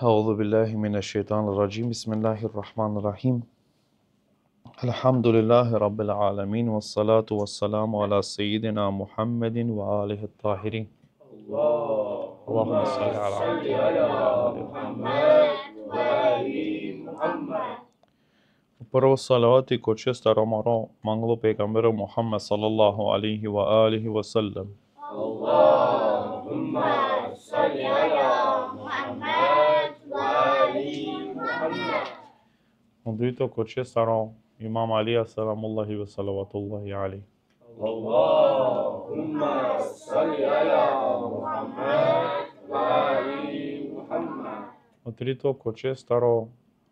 أعوذ بالله من الشيطان الرجيم بسم الله الرحمن الرحيم الحمد لله رب العالمين والصلاة والسلام على سيدنا محمد وآله الطاهرين اللهم صل على محمد وآل محمد. Prvo salavat i ko česta Ramaro manglo pejgamberu Muhammad sallallahu alaihi wa alihi wa sallam. Allahumma salli ala Muhammad wa ali Muhammad. Ondito ko česta Imam Ali salamullahi wa salavatullahi alaihi. Allahumma salli ala Muhammad wa ali Muhammad. Ondito ko česta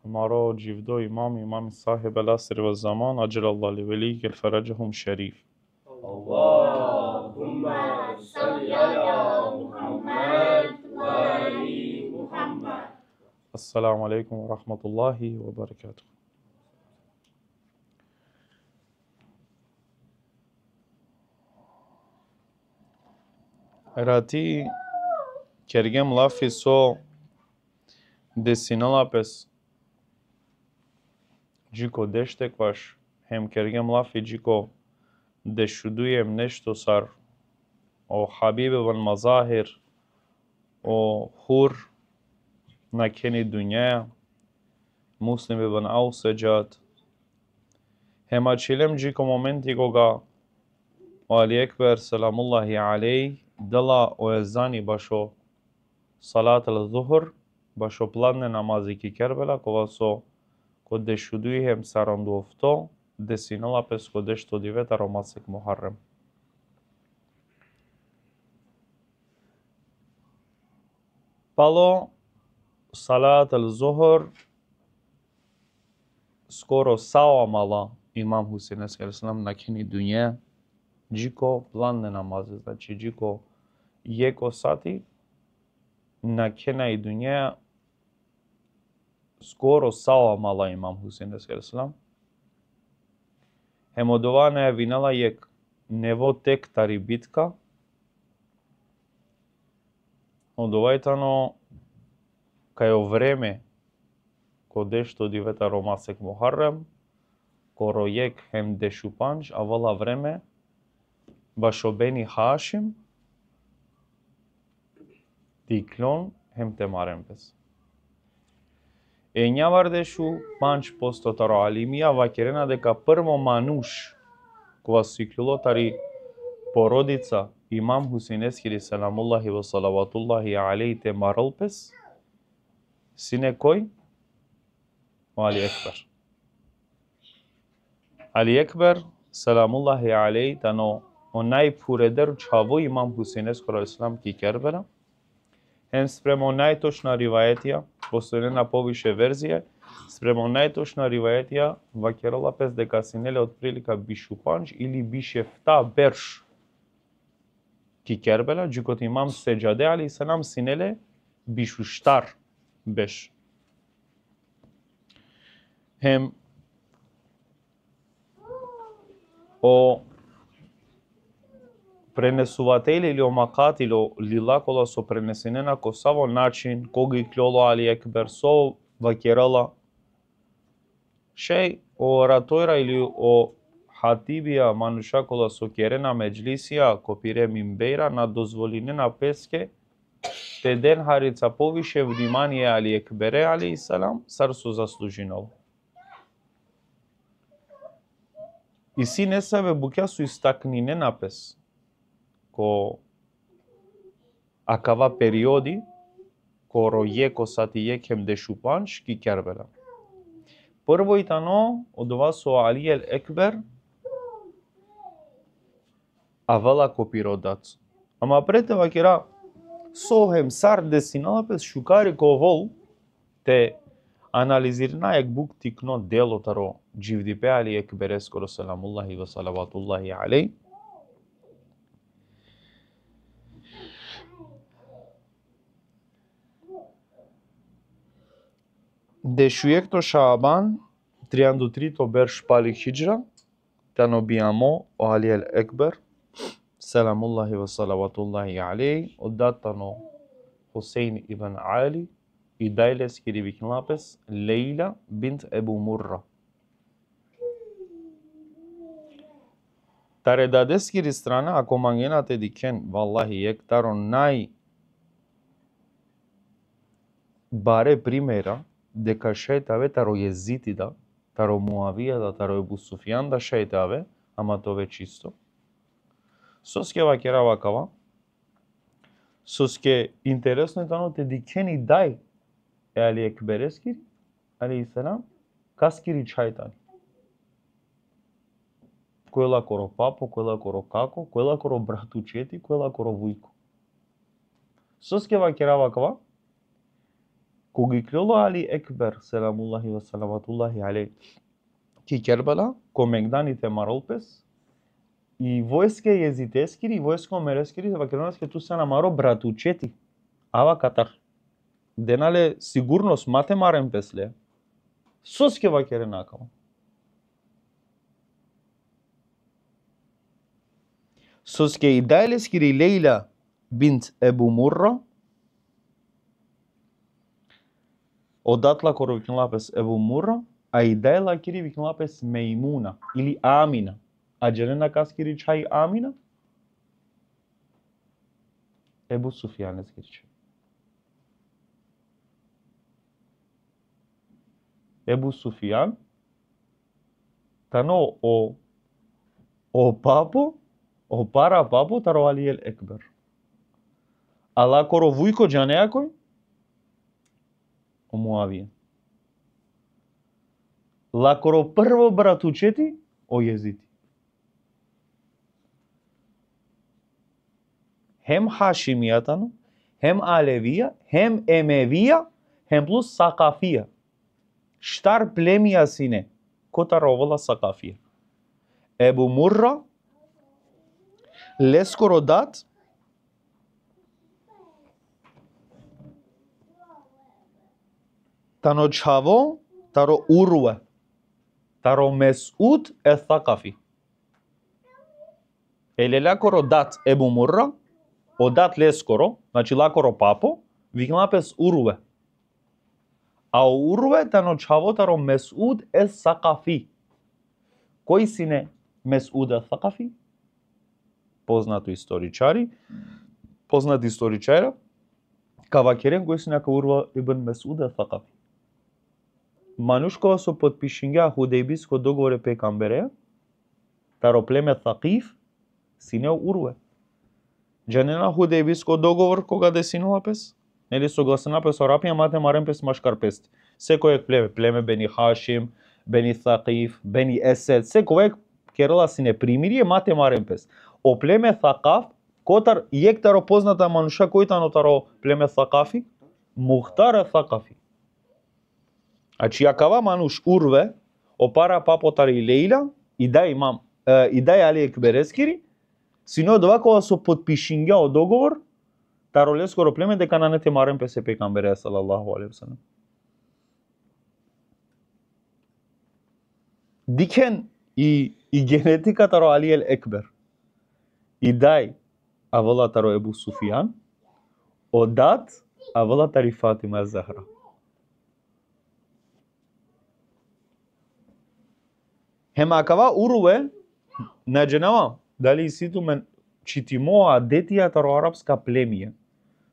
हमारो जिवदो इमाम साहिब अल-असर व ज़मान अजलल्लाहु li वली फरजहुम शरीफ. Allahumma salli ala Muhammad wa ali Muhammad. Assalamu alaikum wa rahmatullahi wa barakatuh. Rati kergem lafi so desinala pes Джико дештекваш, хем кергем лафи джико дешудуем нешто сар о хабибе ван мазахир о хур на кени дуня муслиме ван аусаджат хем ачилем джико моменти кога Али Екбер саламуллахи алейх дала о езани башо салат ал-зухр башо планне намази ки кербела кога со кога шудуиhem сарандуфто десинала пес кога што дивета ромасек Мухаррем. Пало салат ал-зухр скоро сао мала имам Хусейн алейхиссалам на кени дуња джико планне намази, значи джико еко сати на кена и дуња скоро сао мала имам Хусейн алейхиссалам. Хемодована е винала ек нево тек тари битка. Одовајтано кај време коде што дивета ромасек Мухаррем, коро ек хем дешупанч, а вала време башо бени Хашим, диклон хем темарем пес. Енја вардешу панч посто таро алимија вакерена дека прво мануш кога сиклило тари породица имам Хусейн ескири саламуллахи ва салаватуллахи алейhi те маралпес сине кој? Али Екбер. Али Екбер саламуллахи алейhi тано онај пуредер чаво имам Хусейн ескири ки кербера хем спремо најточна риваетија, постојне на повише верзија, спремо најточна риваетија, вакерала пес дека синеле од прилика бишупанч или бишефта берш ки кербела, джикот имам Сеџаде алейхиссалам синеле бишуштар беш. Хем о пренесуватели или омакатило лилакола со пренесенена косаво начин кога и клјоло Али Екбер со вакерала шеј о ратојра или о хатибија манушакола со керена меджлисија копире мимбейра на дозволинена песке те ден харица повише внимание Али Екбере алейхиссалам сар со заслужинало. И си не себе буќа со истакнине на пес ко акава периоди коро еко сати екем дешупанч ки кербела. Прво и тано од ова со Али Екбер авала копиродат. Ама прете вакера сохем сар десинала пес шукари ко вол те анализирна ек бук тикно дело таро дживдипе Али Екбер ескоро саламуллахи ва салаватуллахи алейhi. Дешујекто Шаабан, 33-то берш пали хиджра, тано биамо о Али Екбер, саламуллахи ва салаватуллахи алейhi, оддатано Хусейн ибн Али, İday leskiri viknlapes Leyla bint Ebu Murra. Tare dadeskiri strana, ako mangenate diken, vallahi, jek taro bare primera дека шејтаве таро Језитида, таро Муавијада, таро Ебу Суфијан да шејтаве, ама тоа чисто. Соске вакера вакава, соске интересно е тано те дикени дај е Али Екберескири, алейхи селам, каскири чајтани. Кој лакоро папо, кој лакоро како, кој лакоро братучети, кој лакоро вујко. Соске вакера вакава, кога ги крило Али Екбер, селамуллахи ва салаватуллахи алейх, ки Кербала, ко мегданите маролпес, и војске језитескири, и војско мерескири, вакернаске ту се намаро братучети. Ава катар. Денале сигурност мате марен песле. Соске вакере накава. Соске и дайлескири Лейла бинт Ебу Мурра, одатла коро викнлапес Ебу Мурра, а и дайла кири викнлапес Меймуна или Амина. А джерена каскири чај Амина? Ебу Суфијан ескириче. Ебу Суфијан, тано о папо, о пара папо таро Алиел Екбер. Ала коро вујко джанеа кој? О Муавија. Лакоро прво братучети о Језити. Хем Хашимијатано, хем Алевија, хем Емевија, хем плюс Сакафија. Штар племија сине, кота ровола Сакафија. Ебу Мурра, лескоро дат, тано чаво, таро Уруе, таро Месуд е Сакафи. Елелакоро дат Ебу Мурра, одат лескоро, значи лакоро папо, викнапес Уруе. А Уруе тано чаво таро Месуд е Сакафи. Кој сине Месуд е Сакафи? Познати историчари, кавакерен кој сине Уруе ибн Месуд е Сакафи. Манушкова со подпишинга Худејбиско договоре пекамбере, таро племе Сакиф, сине Уруе. Джанена Худејбиско договор кога десинува пес? Нели согласена пес Арапија мате марен пес машкар пес. Секој племе Бени Хашим, Бени Сакиф, Бени Есед, секој керала сине примирие мате марен пес. О племе Сакаф, котар јектаро позната мануша кој тано таро племе Сакафи, Мухтар е Сакафи. А чијакава мануш Урве, опара папотари Лейла, и дај Али Екберескири, сино довакова со подпишинга о договор, таро лескоро племе дека на нете марен песе пекамбере салаллаху алейхи васелем. Дикен и генетика таро Алиел Екбер. И дај авала таро Ебу Суфијан, одат авала тари Фатима Захра. Хемакава Уруе наџенава дали ситу мен читимоа детија таро арапска племија.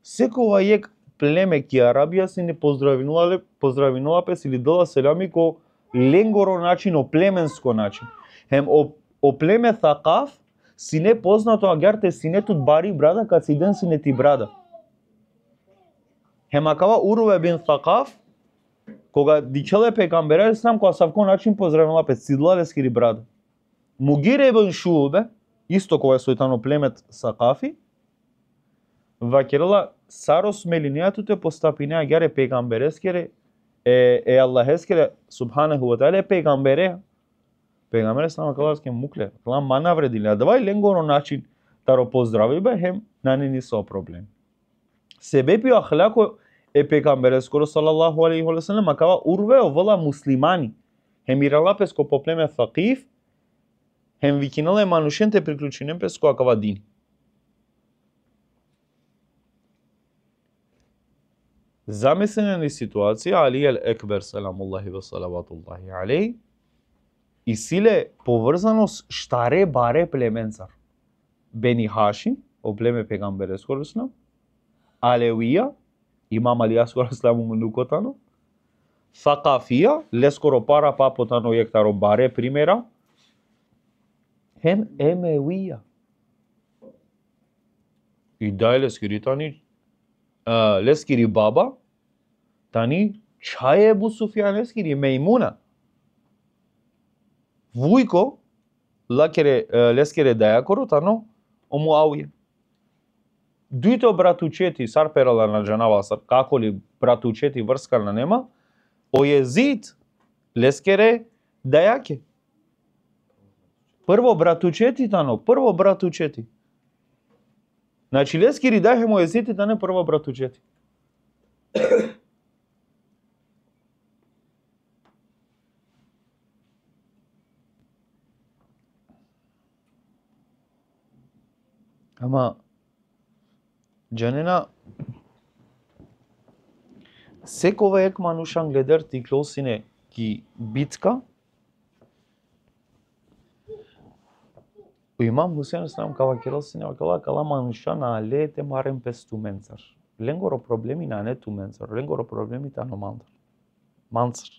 Секова јек племе ки Арабија си не поздравинува пес или дала селами ко ленгоро начин, о племенско начин. Хем о племе Сакаф си не познато агерте синетут бари брада кад си ден синети брада. Хемакава Уруе бин Сакаф кога дичеле пекамбере сам кога савко начин поздравила пет сидлале скири брада. Мугире бен Шуубе, исто кога е сојтано племет Сакафи, вакерала сарос мелинијатуте постапинеа гере пекамберескере е Аллахескере субханаху ва таала пекамбере. Пегамбере сама каласке мукле, кала манавредиле, а давај ленгоро начин таро поздрави бе хем нанени со проблем. Себепи ахлако е пегамбере скоро салаллаху алейхи ва салем, макава Урве овала муслимани. Хем ирала песко по племе Сакиф, хем викинале манушенте приклучинем песко акава дини. Замислена ни ситуација, Али ел Екбер, саламуллахи ва салаватуллахи алейх, и силе поврзаност штаре баре племенцар. Бени Хашим, о племе пегамбере скоросна, Алевија, имам Алија скоросна мунукотано, Сакафија, лескоро пара папотано јектаро баре примера, хем Емевија. И дај лескири тани, лескири баба, тани чаје Ебу Суфјан лескири Мејмуна. Вујко, лескере дајакоро, тано, о Муавија. Дуито братучети, сар перала на джанава, сар како ли братучети врскана нема, о Језид, лескере дајаке. Прво братучети тано, прво братучети. Значи лескири дајаке му Језид, тане прво братучети. Ама, джанена, секова ек манушан гледер ти клосине ки битка, имам Хусейн Ислам кава керосине, кала манушан алете марем пестуменцар. Ленгоро проблеми на не туменцар, ленгоро проблеми тано манцар.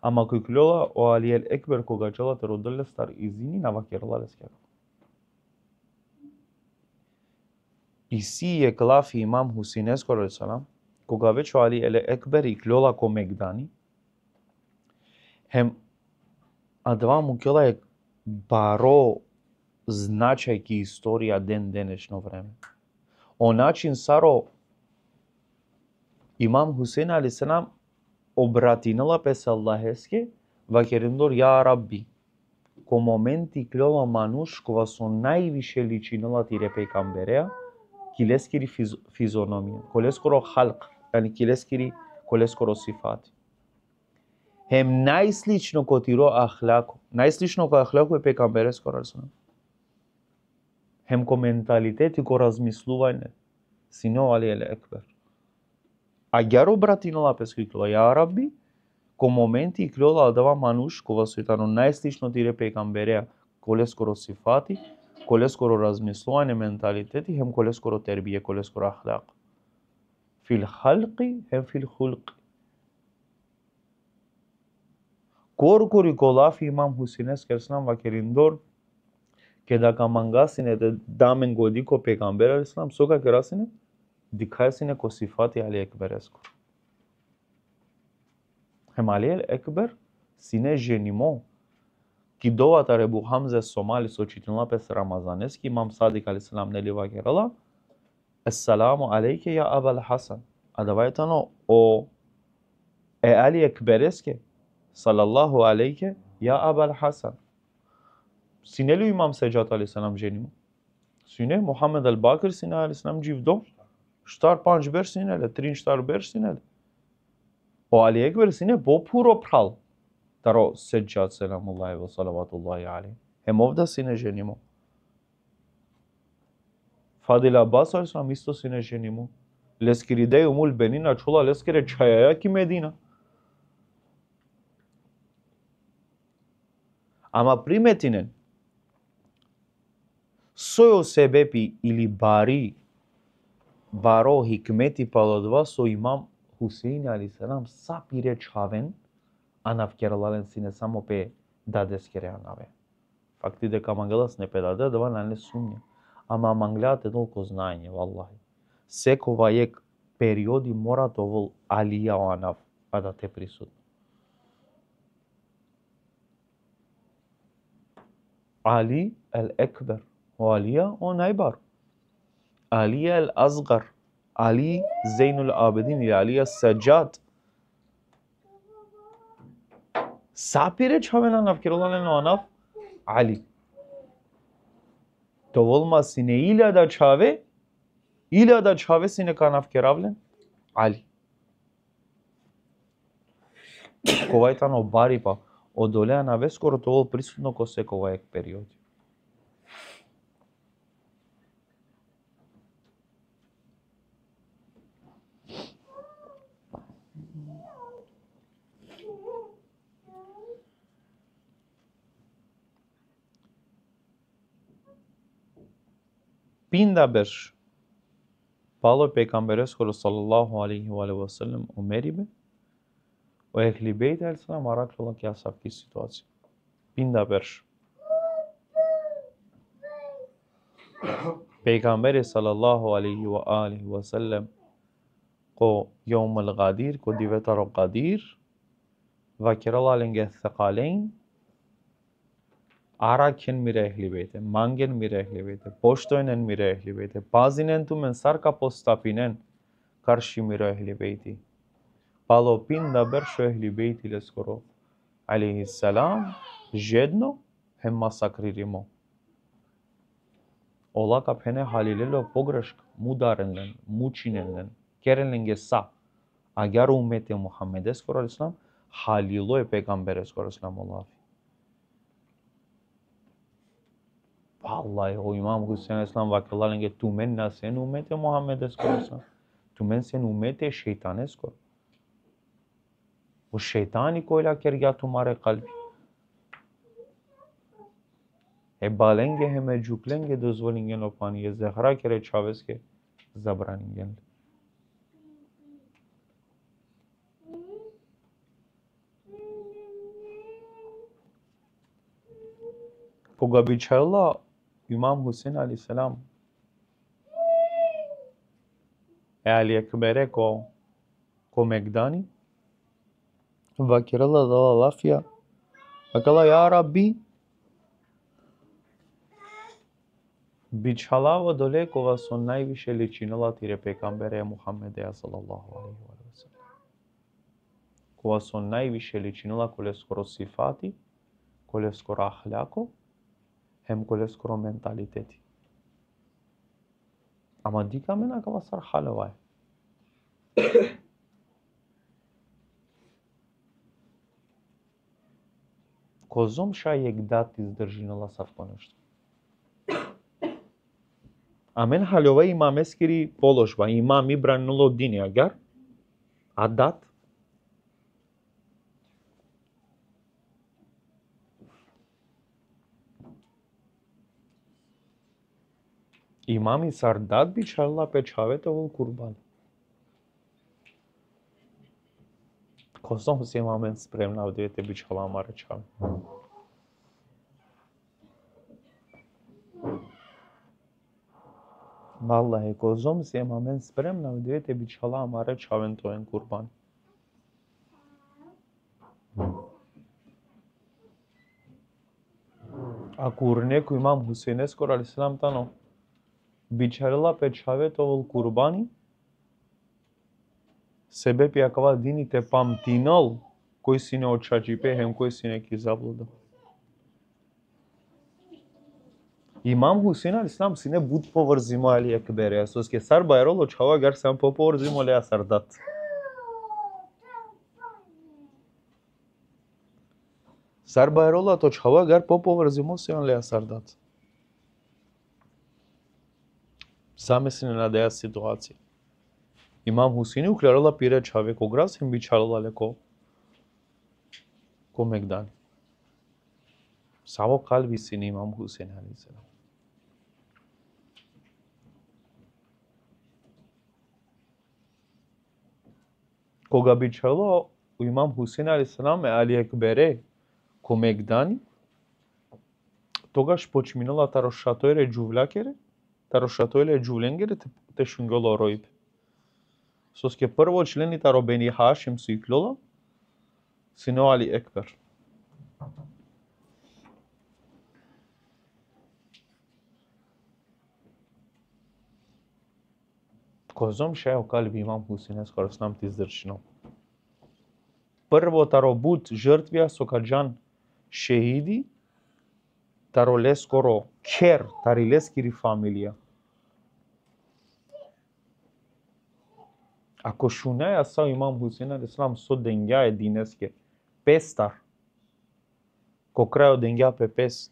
Ама кој клола о Али ел Екбер кога джалате роделе стар изини на вакерла лескера. И си е клафи имам Хусейн салам, кога веќе Али ел Екбер и клола ко Мегдани, хем адва му кела е баро значајки историја ден денешно време. О начин саро имам Хусейн алейхиссалам обратинала пес Аллахеске вакерендор ја Рабби. Ко моменти клола мануш кога со највише личинала ти пејгамбереа, килескири физономија, колескоро халк, яни килескири колескоро сифати. Хем најслично ко тиро ахлако, најслично ко ахлако е пејгамбере скоро. Хем ко менталитет и ко размислување, сино Али ел Екбер. А гјаро братинала пески клола, ја Рабби, ко моменти и клола адава мануш, кога сојтано најслично тире пејгамбереа, колескоро сифати, колескоро размислување, менталитети, хем колескоро тербие, колескоро ахлак. Фил халqi, хем фил хулqi. Кори колафи имам Хусейн Ислам вакериндор, кедака мангасине де дамен годико пејгамбер Ислам, сока керасине, дикајсине ко сифати Али Екбер ескор. Хем Али ел Екбер сине женимо, ки довата Ребу Хамзе Сомали со читинла пес Рамазанески, имам Садик алейхиссалам нели вакерала, Ессаламу алейке ја Абал Хасан. А давајтано о Али Екбереске, салаллаху алейке ја Абал Хасан. Сине ли имам Сеџат алейхиссалам женимо? Сине Мухаммед ал-Бакир сине алейхиссалам живдо? Штар панч бер синеле, трин штар бер синеле. О Али Екбер сине бопуро прал. Таро Сеџат селамуллахи ва салаватуллахи алейх. Хем овда сине женимо. Фадил Аббас алейхиссалам исто сине женимо. Лескири де умул бенина чула лескире чајаја ки Медина. Ама приметинен, сојо себепи или баро хикмети палодва со имам Хусейн алейхиссалам сапире чавен, а навкералален сине само пе дадескере анаве. Факти дека мангалас не пе даде, дава на не сумња. Ама манглеат е толку знаење, валлахи. Секова ек периоди мора овол Алија анав, а да те присутно. Али ел Екбер, о Алија, о најбар. Алија ел Азгар, Али Зейнул Абедин или Алија Саџад. Сапире чавена навкералален анав, Али. Доволма сине илјада чаве сине канав керавлен, Али. Ковајтано бари па, одолеа на вескоро тоа присутно ко секова ек периоди. Pinda bersh. Palo Peygamberes Kulu sallallahu aleyhi ve sellem o meribe o ehli beyt el-selam araklola ki asabki situaci. Pinda bersh. Peygamberi sallallahu aleyhi ve sellem ko yawm al-Ghadir ko divetaro Ghadir vakirala lenge thaqalein Araken mire ehli beyte, mangen mire ehli beyte, poştoynen mire ehli beyte, pazinen tumen sarka postapinen karşı mire ehli beyti. Palopin da ber şu ehli beyti leskoro aleyhisselam jedno hem masakririmo. Ola kapene halilelo pogrešk mudarenlen, mučinenlen, kerenlenge sa. Agar ummeti Muhammed eskoro aleyhisselam halilo e peygamber eskoro aleyhisselam olavi. Vallahi o İmam Hüseyin Aleyhisselam vakılarınca tumen na sen ümmeti Muhammed eskorsan. Tumen sen ümmeti şeytan eskor. O şeytani koyla kerga tumare kalbi. E balenge heme cuklenge dozvolingen opaniye zehra kere çaveske zabraningen. Koga biçarla İmam Hüseyin Aleyhisselam Ali Ekber'e ko Megdani vakirala dala lafia akala ya Rabbi biçalava dole kova sonnai više ličinala tire pekambere Muhammede sallallahu aleyhi ve sellem. Kova sonnai više ličinala kole skoro sifati, kole skoro ahlako, hem kole skoro mentaliteti. Ama dika mena kava sar halovai. Kozom ša jegdat izdržinala savko nešto. Amen halovai imam eskiri položba, imam ibranilo dini agar, adat, imami sardat biçarla pečavetovol kurban. Kozom si imamen spremna odvijete biçala amare čave. Vallahi kozom si imamen spremna odvijete biçala amare čaven tojen kurban. Ako urneku imam Hüseyin eskor aleyhisselam tano biçarla pečavetovol kurbani sebep jakava dini te pamtinol koji si ne očačipe hem koji si neki zabluda. İmam Hüseyin Aleyhisselam sine bud poverzimo Ali Ekber'e. Soske sar bayrolo çava gar sen poverzimo le sardat. Sar bayrolo to çava gar poverzimo sen le sardat. Same se ne nadeja situacije. Imam Hüseyin'i uklarala pire çave kogras hem biçarala leko ko Megdani. Savo kalbi sini İmam Hüseyin Aleyhisselam. Koga biçarala İmam Hüseyin Aleyhisselam e Ali Ekber'e ko Megdani togaş počminala taro šatojre džuvlakere taro šatojle džuvlengere te šungolo rojbe. Soske prvo členi taro Beni Hašim su iklola sino Ali Ekber. Kozom šejo kalbi imam Hüseyin skoro s nam ti zdrčino. Prvo taro bud žrtvija sokađan šehidi taro le skoro ker tari leskiri familija. Ako šunaja sao imam Hüseyin Aleyhisselam so dengja e dineske pestar ko krajo dengja pe pes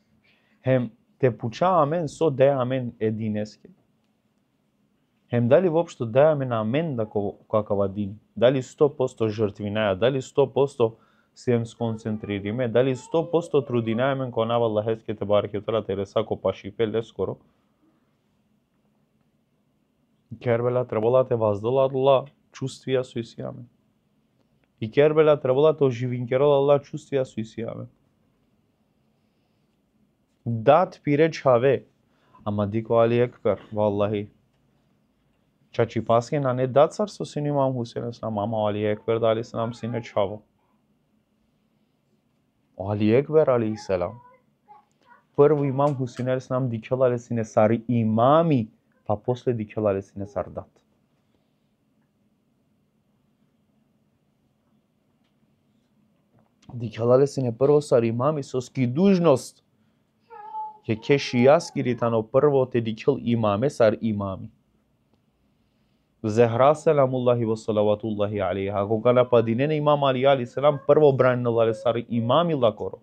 hem te puča amen so de amen e dineske hem dali vopšto da amen amen da kakava din dali 100% žrtvinaja dali 100% se hem skoncentririme dali 100% trudinaja men konava Allaheske te bareke tala te resa ko pašipe le skoro Кербела требала те воздолатла чувствија со исјаме. И Кербела требала те оживинкерала чувствија со исјаме. Дат пире чаве, ама дико Али Екбер, валлахи. Чачи паске на не дат царство син имам Хусейн Ислам, ама Али Екбер дали селам сине чаво. Али Екбер алейхи селам. Прво имам Хусейн Ислам дикелале сине сари имами, па после дикелале сине сар дат. Дикелале сине прво сар имами со скидужност. Ќе кеши јаскиритано прво те дикел имаме сар имами. Зехра селамуллахи ва салаватуллахи алейха. Кога нападинене имам Али алейхи селам прво бранилале сар имами лакоро.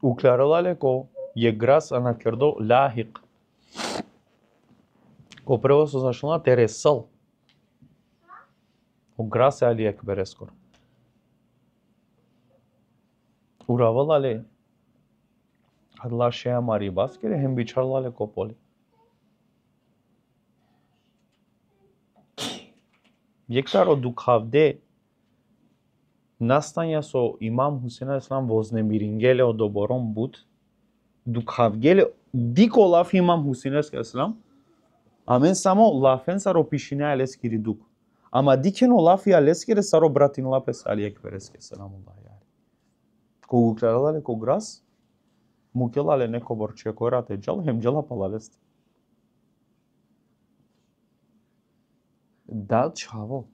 Ukláralale ko je gras a nakrdó láhiq. Ko prvo so začala teresal. O gras Ali Ekber eskor. Uravalale. Adla şeha mari bas kere hem biçarlale kopoli. Yektaro dukhavde Настања со имам Хусейн Ислам вознемирингеле од оборон буд, дукавгеле дико лаф имам Хусейн Ислам, а мен само лафен саро пишине алескири дук. Ама дикено лафи алескире саро братин лапес Али Екбереске селамуллахи алейхи. Кога укларалале ко грас, мукелале неко борче корате джал хем джала палалест. Да чаво.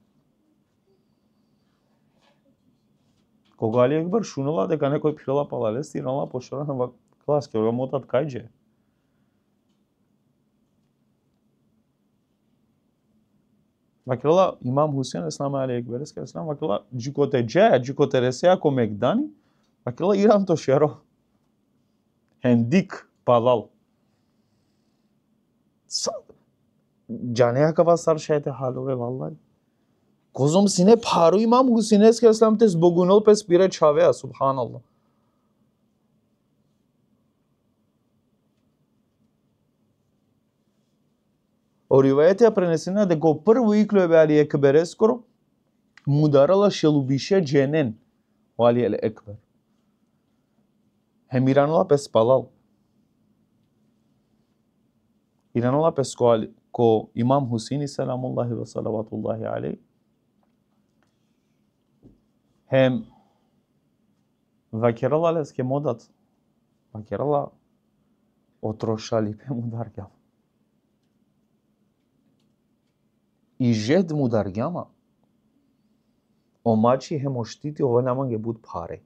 Кога Али Екбер шунала дека некој пирала палалест и рала пошарана во клас, ке го мотат кајдже. Вакела имам Хусейн Ислам Али Екбереске Ислам вакела джикоте дже, джикоте ресеа ко мегдани, вакела ирам то шеро. Хендик палал. Ջանեա կվասար շայտը հալով է վալլայ։ Կոզում սինե պարու իմամ հուսինես կեսլամ տես բոգունոլ պես պիրե չավե է, սուբհանալլա։ O rivayete prenesine de ko prvo iklo be Ali Ekber eskoro mudarala shelubishe cenen Ali el Ekber. Hem İranla pes palal. İranla pes ko İmam Hüseyin selamullahi ve salavatullahi aleyh. Hem vakirala leske modat. Vakirala otrošali pe mudargav. I žed mudargama. O mači hemoštiti ovo namange bud pare.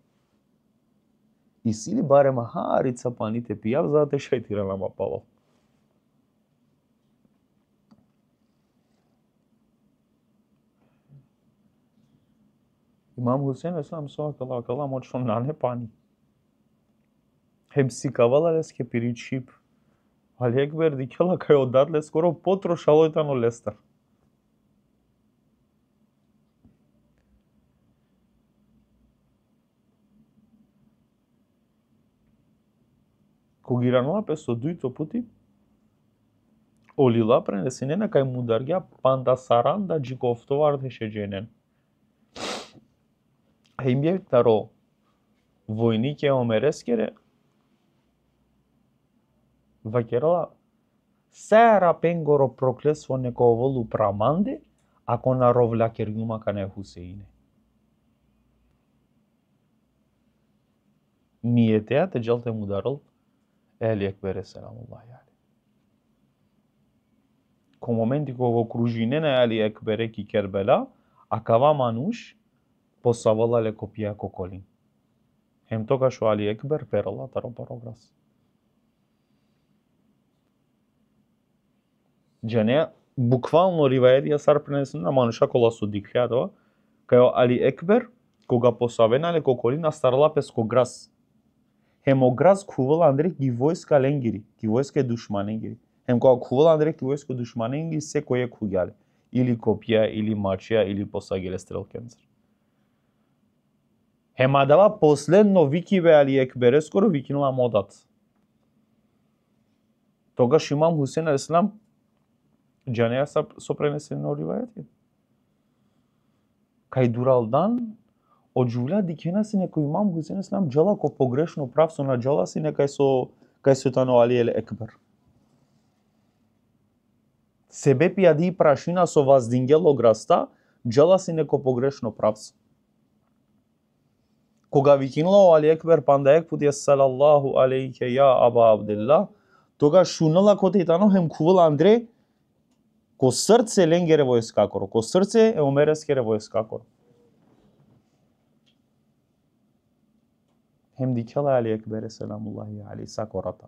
I sili bare maharica panite pijav zate šajtirana mapalo. İmam Hüseyin Eslam soğuk kala moçon nane pani. Hem sikavalla leske piričip. Ali Ekber dikela kaj odatle skoro potrošalo je tano lester. Кога Иранова песо дуито пути, олила пренесенена кај мударгја пандасаранда джиковтовардеше дженен. Хеймјевтаро војнике омерескере вакерала сера пенгоро проклесво неко волу праманде ако на ровлакер јума кане Хусеине. Ниетеа те джалте мударал Ali Ekber selamullahi aleyh. Ko momenti kога кружине на Ali Ekber ki Kerbela, akava manush posavala le kopia kokolin. Hem toga šo Ali Ekber perala taro parogras. Джане буквално риваједија сар пренесена на мануша кола со диклјадова, кај Ali Ekber кога посавенале коколин астарала песко грас. Hemograz kuval Andrei ki vojska lengiri, ki vojska dushmanengiri. Hem kога kuval Andrei ki vojska dushmanengiri se koje kujale. Ili kopija, ili mačija, ili posagile strelkenzer. Хемадава последно викиве Али Екбере скоро викинала модат. Тогаш имам Хусейн алейхиссалам џанеја со пренесено ривајати. Кај Дуралдан оджувля дикена си некој имам Хусейн алейхиссалам џала ко погрешно правцо на џала си некај со тано Али Екбер. Себе пијади прашина со ваздингело граста, џала си неко погрешно правцо. Кога викинала Али Екбер пандаек пути салаллаху алейке ја Аба Абдилла, тога шунала коте тано хем кувал Андре ко срце ленгере војскакоро, ко срце е омерескере војскакоро. Хем дикела Али Екбере селамуллахи алейхи сакората.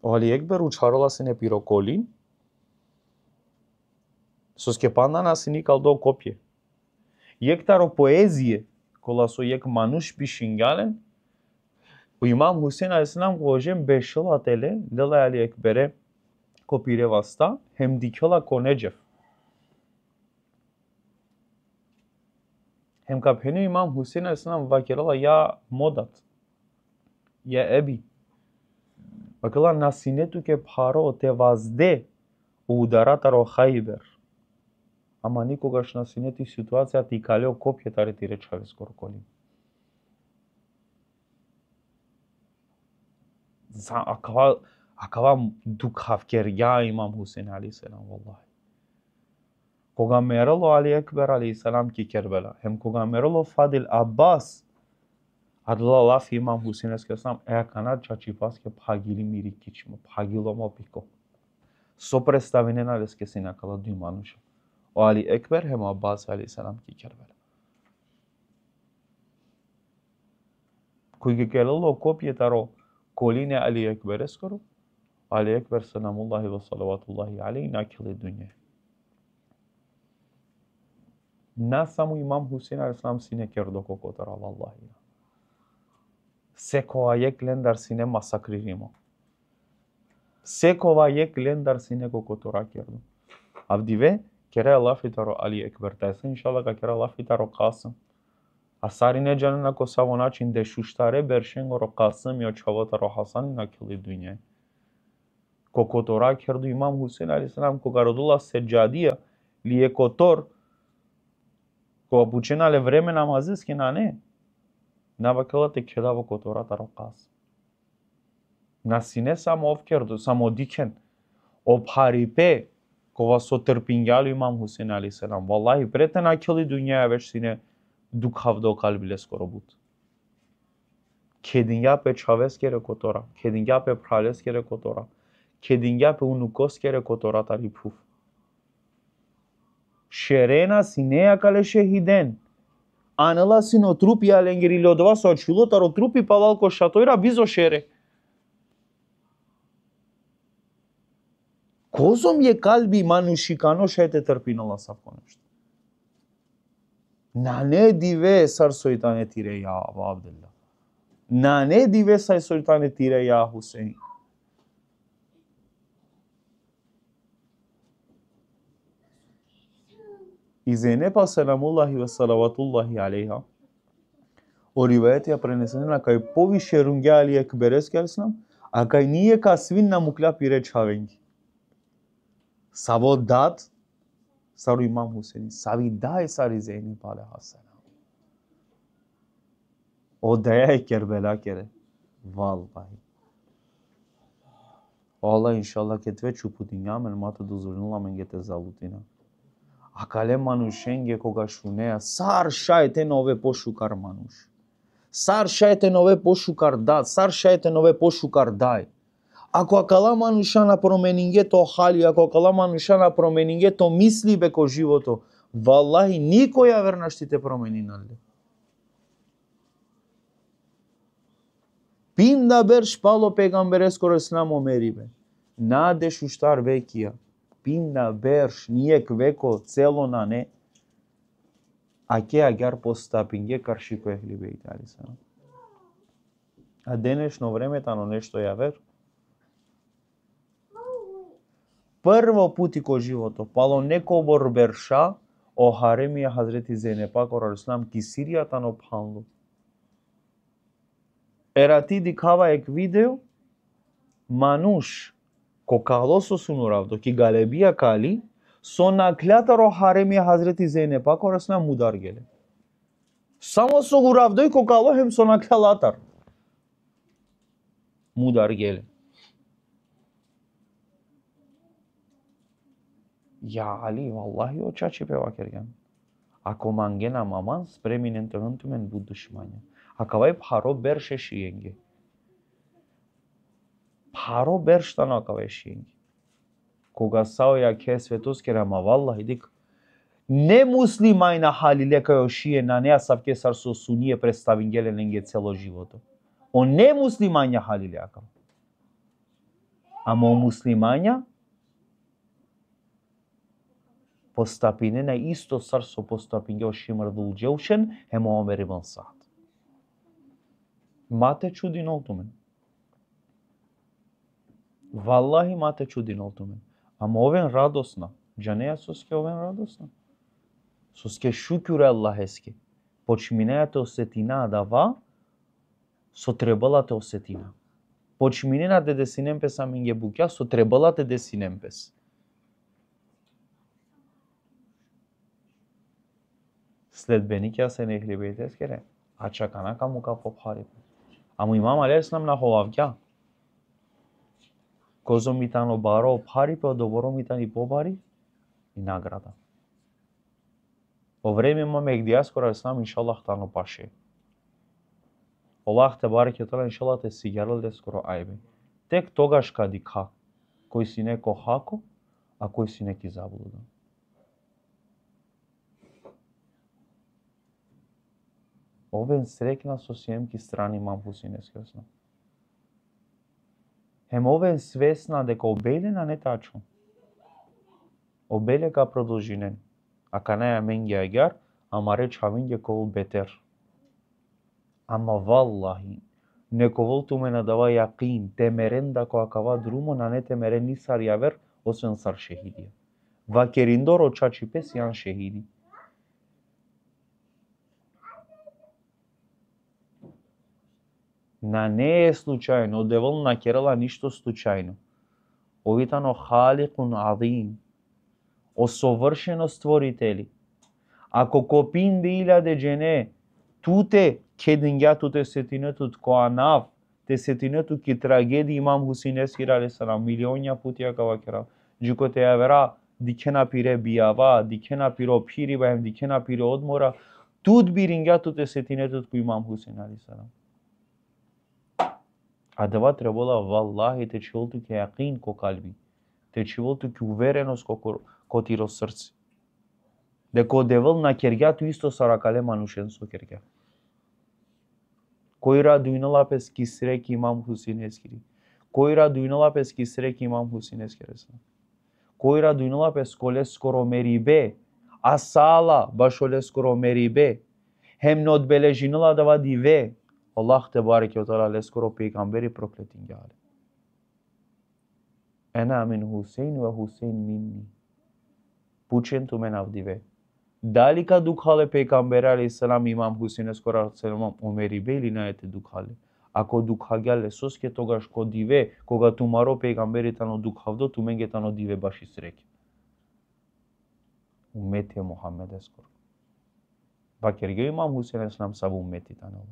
Али Екбер учарала се не пироколин, со скепанда на синикал до копје. Јектаро поезије, кола со јек мануш пишингален, у имам Хусейн алейхиссалам гожем бешела теле, лела Али Екбере копире васта, хем дикела конеджев. Хем капени имам Хусейн алейхиссалам вакерала ја модат, ја еби. Вакела на синету ке паро те вазде ударатаро Хајбер. Ама никогаш на синети ситуација ти калео копјетаре ти речаве скоро колин. Акава дукавкер ја имам Хусейн алейхиссалам валлахи. Кога мерало Али Екбер алейхиссалам ки Кербела, хем кога мерало Фадил Аббас Адла лаф имам Хусейн алейхиссалам екана чачипаске пагили мири кичма, пагиломо пико. Со представене на леске синакала дуј мануша. O Ali Ekber hem Abbas aleyhisselam ki Kerbela. Кој ги келело копјетаро колине Али Екбер скоро, Али Екбер саламуллахи ва салаватуллахи алейхи накиле дуње. На само имам Хусейн алейхиссалам сине кердо кокотара валлахи. Секова јек лендар сине масакриримо. Секова јек лендар сине кокотора кердо. Авдиве кере лафитаро Али Екбер тайса иншалла ка кере лафитаро Касым. Асарине џанена ко саво начин де шуштаре бершенгоро Касым ја чаватаро Хасан на кили дуње. Кокотора кердо имам Хусейн алейхиссалам кога родила Сеџадија ли екотор кога пученале време намазиски на не. Навакела те кедаво которатаро Касым. На сине само овкердо, само дикен. Обхарипе кога со трпингјало имам Хусейн алейхиссалам. Валлахи прете на кили дуњеја веќе сине дукавдо калбиле скоро бут. Кедингјапе чавескере котора, кедингјапе пралескере котора, кедингјапе унукоскере котора тари пуф. Шерена синеја кале шехиден. Анела сино трупи аленгери лодова со чулотаро трупи палалко шатојра бизо шере. Козом е калби манушикано шете трпинала сапко нешто. На не диве сар сојтане тире ја Аба Абдилла. На не диве сај сојтане тире ја Хусейн. И Зейнепа саламуллахи ва салаватуллахи алейха о ривајетија пренесена кај повише рунгја Али Екберески алейхиссалам, а кај ние ка свинна мукля пире чавенги. Саво дат сару имам Хусейн, сави дай сари Зейнеп алейхиссалам. O daja Kerbela kere. Vallahi. Allah inşallah ketve čuputinja men mata dozvolila men gete zalutina. A kale manušenge koga šuneja, sar šajte nove pošukar manuš. Sar šajte nove pošukar dat, sar šajte nove pošukar daj. Ако акала мануша на променинге то хали, ако акала мануша на променинге то мисли беко живото, валлахи никоја верна штите промени нале. Пинда берш пало пегамбереско ислам омерибе. Наде шуштар векија. Пинда берш ниек веко цело на не. Аке агар постапинге каршико ехлибе италисана. А денешно време тано нешто ја вер. Прво пути ко живото, пало неко борберша, o haremi Hazreti Zeynep Pak Islam ki Siriatan o panlu. Era ti dikava ek video manush kokaloso sunuravdo ki galebia kali sona klятаро haremi Hazreti Zeynep Pak Islam mudar gele. Само со уравдој кокало хем со наклатар. Мудар геле. Ja Ali, vallahi o ceea ce pe vakergan. Ako mangena maman spreminen tăhântumen bu dușmania. Akavai paro berșe și enge. Paro berștano akavai și enge. Кога саоја ке светос керама vallahi dik не муслимајна халиле кај ошие на неа савке сар со суние представингеле ненге цело живото. О не муслимања халиле акам. Ама о муслимања постапине на исто сар со постапинге оши мрдул джеушен хемо омери бен Саад. Мате чудин олтумен. Валлахи мате чудин олтумен. Ама овен радосна. Джанеја соске овен радосна. Соске шукюр Аллах еске. Почминејате осетина адава, со требалате осетина. Почминена де десинемпес аминге букја, со требалате десинемпес. Следбеникја се не хлебете ескере. А чакана каму капо пхари. Аму имам алейхиссалам на ховавја. Козо митано баро пхари, пе одоборо митани побари и награда. Во време Мехди скоро сам иншаллах тано паше. Аллах те бареке тала иншаллах те сигарал де скоро ајбе. Тек тогаш кади ка, кој си неко хако, а кој си неки заблуда. Овен срекна со сиемки страни имам Хусин ескерсна. Хем овен свесна дека обелена не тачно. Обелека продолжинен. Аканаја менге агар, ама реч хавинге кол бетер. Ама валлахи, неко волтуме надава јақин, темерен да која кава друмо, на не темерен ни сар јавер, освен сар шехидија. Вакериндоро чачи пес јан шехиди. На не е случајно, девол накерала ништо случајно. Овитано халикун азим. Осовршено створители. Ако копин де илјаде джене, туте кедингја туте сетинетут коанав, те сетинетут ки трагеди имам Хусин ескир алейхиссалам, милионја пути акава керав. Джуко те јавера, дикена пире бијава, дикена пиро пири баем, дикена пире одмора, тут бирингја туте сетинетут ко имам Хусин алейхиссалам. А дава требола валлахи те чиволту ке јақин ко калби, те чиволту ке увереност ко тиро срце. Деко девол на кергјату исто саракале манушен со кергја. Којра дујнала пес ки среки имам Хусин ескири. Којра дујнала пес ки среки имам Хусин ескиреса. Којра дујнала пес коле скоро мерибе, асала башоле скоро мерибе. Хем не одбележинала дава диве. Аллах те бареке отала ле скоро пейгамбери проклетинге але. Ена мин Хусейн ва Хусейн минни. Пучен ту мен авдиве. Дали ка духале пейгамбери алейхиссалам имам Хусин скоро алейхиссалам умерибе или наете духале. Ако духагјале соске тогаш ко диве, кога тумаро пейгамбери тано духавдо, ту менге тано диве баши среке. Умети е Мухаммед скоро. Вакерге имам Хусин алейхиссалам сабу умети тано.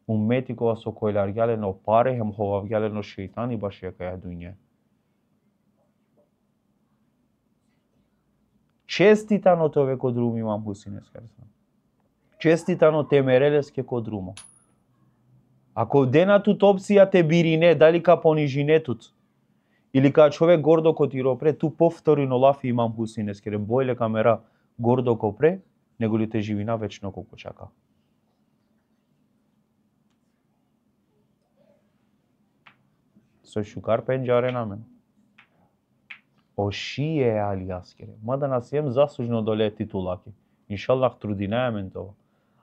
Уммети кога со којларгјале но паре, хем ховавгјале но шејтани баш јака ја дуња. Честитано тове ко друмо имам Хусин ескерсна. Честитано темерелеске ко друмо. Ако денатут опција те бирине, дали ка понижинетут, или ка човек гордо ко тиро пре, ту повтори но лафи имам Хусин ескере, бојле камера гордо ко пре, него ли те живина вечно колку чака. Со шукар пенџаре на мен. Оши е али аскере. Мада нас jem zaslužno dole titulake. Inšallah trudina men to.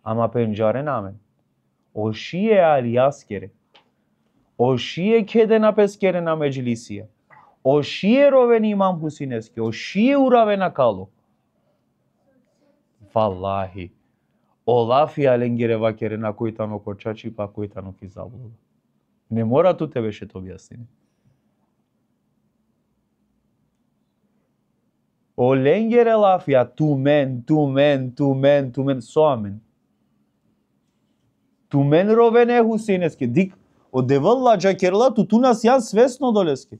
Ama penđare na men. Оши е али аскере. Оши е кеде на пескере на меđlisije. Оши е ровен имам Хусинески. Оши е уравена кало. Валлахи. Олафија ленгере вакере на којтано кочачи па којтано ки заблуда. Не мора ту тебе ше то објасни. O ленгере лафија тумен соамен. Тумен ровене Хусейнеске. Дик о девалла джакерла ту нас јан свесно долеске.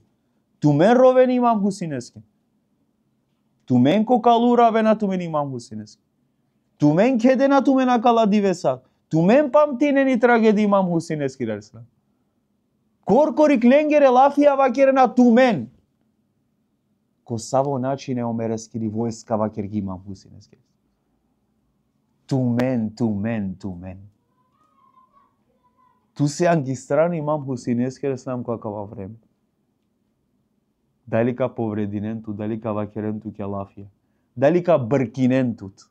Тумен ровен имам Хусейнеске. Тумен кокалура вена тумен имам Хусейнеске. Тумен кедена тумен акала дивеса. Тумен памтинени трагеди имам Хусейнеске дерсна. Коркорик ленгере лафија вакере на тумен. Ко саво начине омерескири војска вакер ги имам Хусейнеске. Тумен. Ту се анги страни имам Хусейнеске да знам какава време. Далика поврединенту, далика вакеренту ке лафија. Далика бркинентут.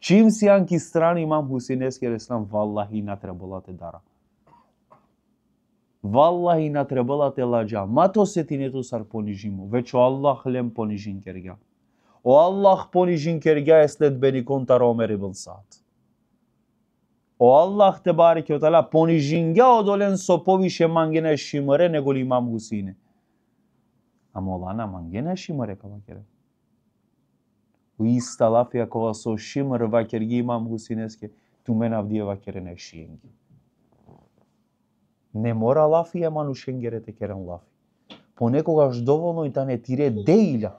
Чим си анки страни имам Хусейнеске да знам валлахи на треболате дара. Валлахи на треболате ладжа. Мато сетинето сар понижимо. Веќе Аллах лем понижин кергја. O Allah ponijin kergâ esled beni kontar Ömer ibn Sa'd. O Allah te bareke ve teala ponijinga odolen sopoviše mangene shimare nego Imam Husine. A molana mangene shimare kava kere. U ista lafia kova so shimar vakergi Imam Husineske tu men avdije vakere ne shiengi. Не мора лафија манушенгерете керен лафи. Понекогаш доволно и та не тире дејля.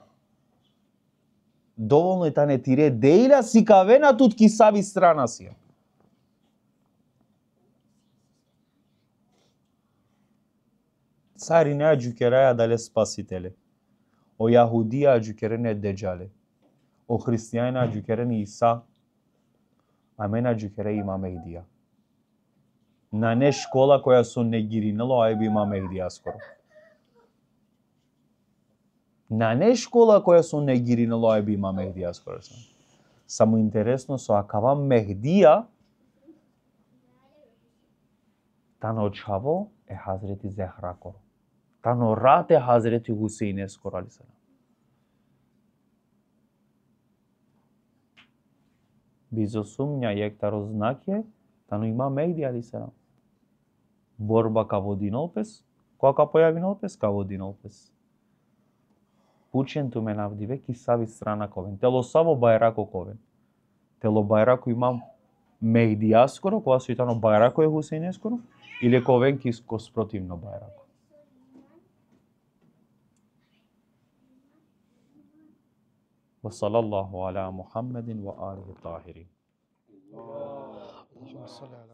Доволно и та не тире дејля си кавена тут ки сави страна си. Цари не аджукераја дале спасителе. O Јахудија аджукерене деджале. O христијана аджукерене Иса. А мен аджукере има Мехдија. На не школа која со негиринело, ај би има Мехдија скоро. На не школа која со негиринело, ај би има Мехдија скоро. Само интересно со акава Мехдија тано чаво е Хазрети Зехра коро. Тано рат е Хазрети Хусейне скоро алисалам. Безосумња јектаро знаке, тано има Мехдија алисалам. Борба ка водинолпес, која ка појавинолпес, ка водинолпес. Пучен ту мен авдиве ки сави страна ковен. Тело саво байрако ковен. Тело байрако имам Мехдија скоро, која со итано байрако е Хусейне скоро, или ковен ки ко спротивно байрако. وصلى الله على محمد وآله الطاهرين. اللهم صل على